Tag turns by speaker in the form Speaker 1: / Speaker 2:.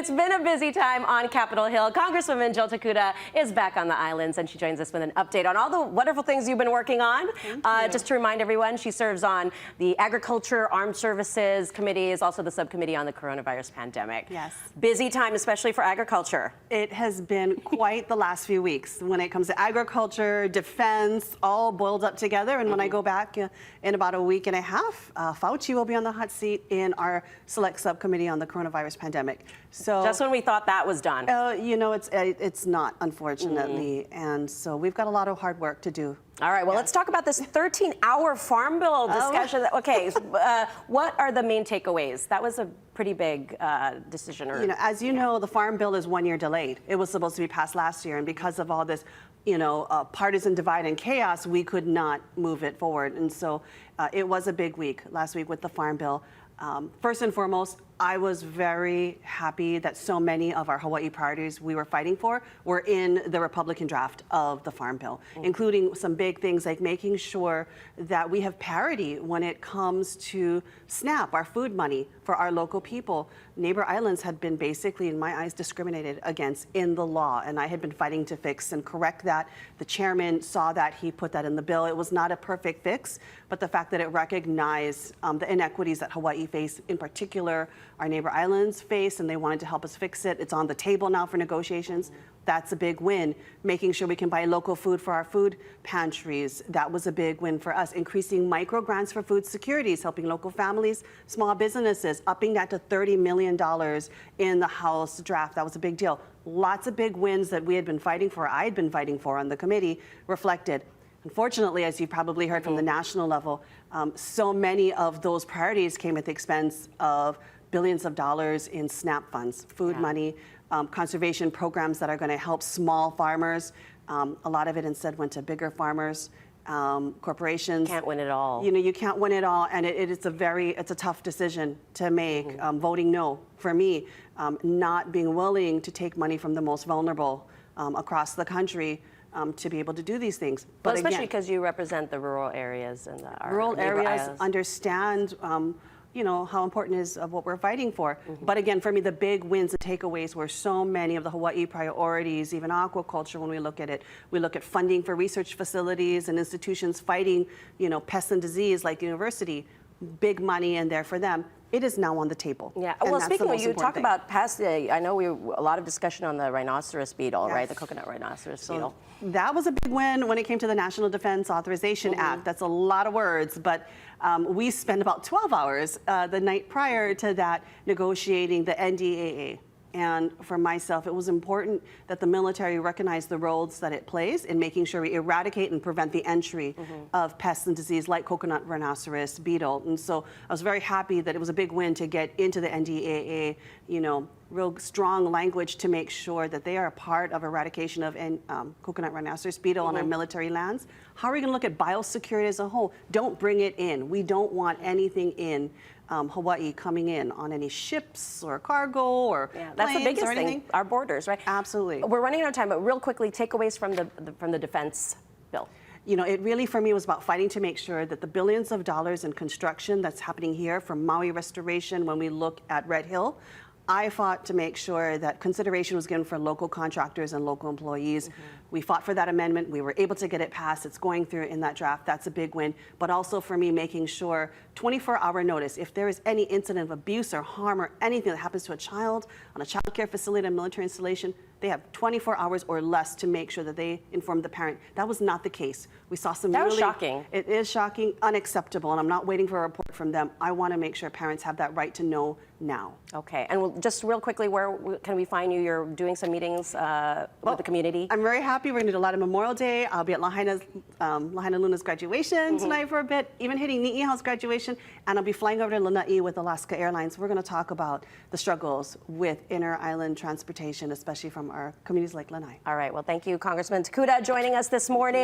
Speaker 1: It's been a busy time on Capitol Hill. Congresswoman Jill Tokuda is back on the islands, and she joins us with an update on all the wonderful things you've been working on. Just to remind everyone, she serves on the Agriculture, Armed Services Committees, also the subcommittee on the coronavirus pandemic.
Speaker 2: Yes.
Speaker 1: Busy time, especially for agriculture.
Speaker 2: It has been quite the last few weeks when it comes to agriculture, defense, all boiled up together. And when I go back in about a week and a half, Fauci will be on the hot seat in our select subcommittee on the coronavirus pandemic. So
Speaker 1: just when we thought that was done.
Speaker 2: You know, it's not, unfortunately. And so we've got a lot of hard work to do.
Speaker 1: All right, well, let's talk about this 13-hour farm bill discussion. Okay, what are the main takeaways? That was a pretty big decision.
Speaker 2: You know, as you know, the farm bill is 1 year delayed. It was supposed to be passed last year, and because of all this, partisan divide and chaos, we could not move it forward. And so it was a big week last week with the farm bill. First and foremost, I was very happy that so many of our Hawaii priorities we were fighting for were in the Republican draft of the Farm Bill, including some big things like making sure that we have parity when it comes to SNAP, our food money for our local people. Neighbor islands had been basically, in my eyes, discriminated against in the law, and I had been fighting to fix and correct that. The chairman saw that, he put that in the bill. It was not a perfect fix, but the fact that it recognized the inequities that Hawaii face, in particular, our neighbor islands face, and they wanted to help us fix it. It's on the table now for negotiations. That's a big win. Making sure we can buy local food for our food pantries, that was a big win for us. Increasing micro grants for food securities, helping local families, small businesses, upping that to $30 million in the House draft. That was a big deal. Lots of big wins that we had been fighting for, I'd been fighting for on the committee, reflected. Unfortunately, as you've probably heard from the national level, so many of those priorities came at the expense of billions of dollars in SNAP funds, food money, conservation programs that are going to help small farmers. A lot of it instead went to bigger farmers, corporations.
Speaker 1: Can't win it all.
Speaker 2: You know, you can't win it all, and it's a tough decision to make. Voting no for me, not being willing to take money from the most vulnerable across the country. To be able to do these things.
Speaker 1: But especially because you represent the rural areas and
Speaker 2: rural areas understand how important it is of what we're fighting for. But again, for me, the big wins and takeaways were so many of the Hawaii priorities, even aquaculture when we look at it. We look at funding for research facilities and institutions fighting, pests and disease like the university. Big money in there for them. It is now on the table.
Speaker 1: Yeah. Well, speaking of, you talk about I know a lot of discussion on the rhinoceros beetle, right? The coconut rhinoceros beetle.
Speaker 2: That was a big win when it came to the National Defense Authorization Act. That's a lot of words, but we spent about 12 hours the night prior to that negotiating the NDAA. And for myself, it was important that the military recognize the roles that it plays in making sure we eradicate and prevent the entry of pests and disease like coconut rhinoceros beetle. And so I was very happy that it was a big win to get into the NDAA, real strong language to make sure that they are a part of eradication of coconut rhinoceros beetle on our military lands. How are we going to look at biosecurity as a whole? Don't bring it in. We don't want anything in Hawaii coming in on any ships or cargo or planes.
Speaker 1: That's the biggest thing, our borders, right?
Speaker 2: Absolutely.
Speaker 1: We're running out of time, but real quickly, takeaways from the defense bill.
Speaker 2: It really, for me, was about fighting to make sure that the billions of dollars in construction that's happening here from Maui restoration, when we look at Red Hill, I fought to make sure that consideration was given for local contractors and local employees. We fought for that amendment. We were able to get it passed. It's going through in that draft. That's a big win. But also for me, making sure 24-hour notice, if there is any incident of abuse or harm or anything that happens to a child on a child care facility, a military installation, they have 24 hours or less to make sure that they inform the parent. That was not the case. We saw some
Speaker 1: That was shocking.
Speaker 2: It is shocking, unacceptable, and I'm not waiting for a report from them. I want to make sure parents have that right to know now.
Speaker 1: Okay, and just real quickly, where can we find you? You're doing some meetings with the community.
Speaker 2: I'm very happy. We're going to do a lot of Memorial Day. I'll be at Lahaina Luna's graduation tonight for a bit, even hitting Ni'ihao's graduation, and I'll be flying over to Lanai with Alaska Airlines. We're going to talk about the struggles with inter-island transportation, especially from our communities like Lanai.
Speaker 1: All right, well, thank you, Congressman Tokuda, joining us this morning.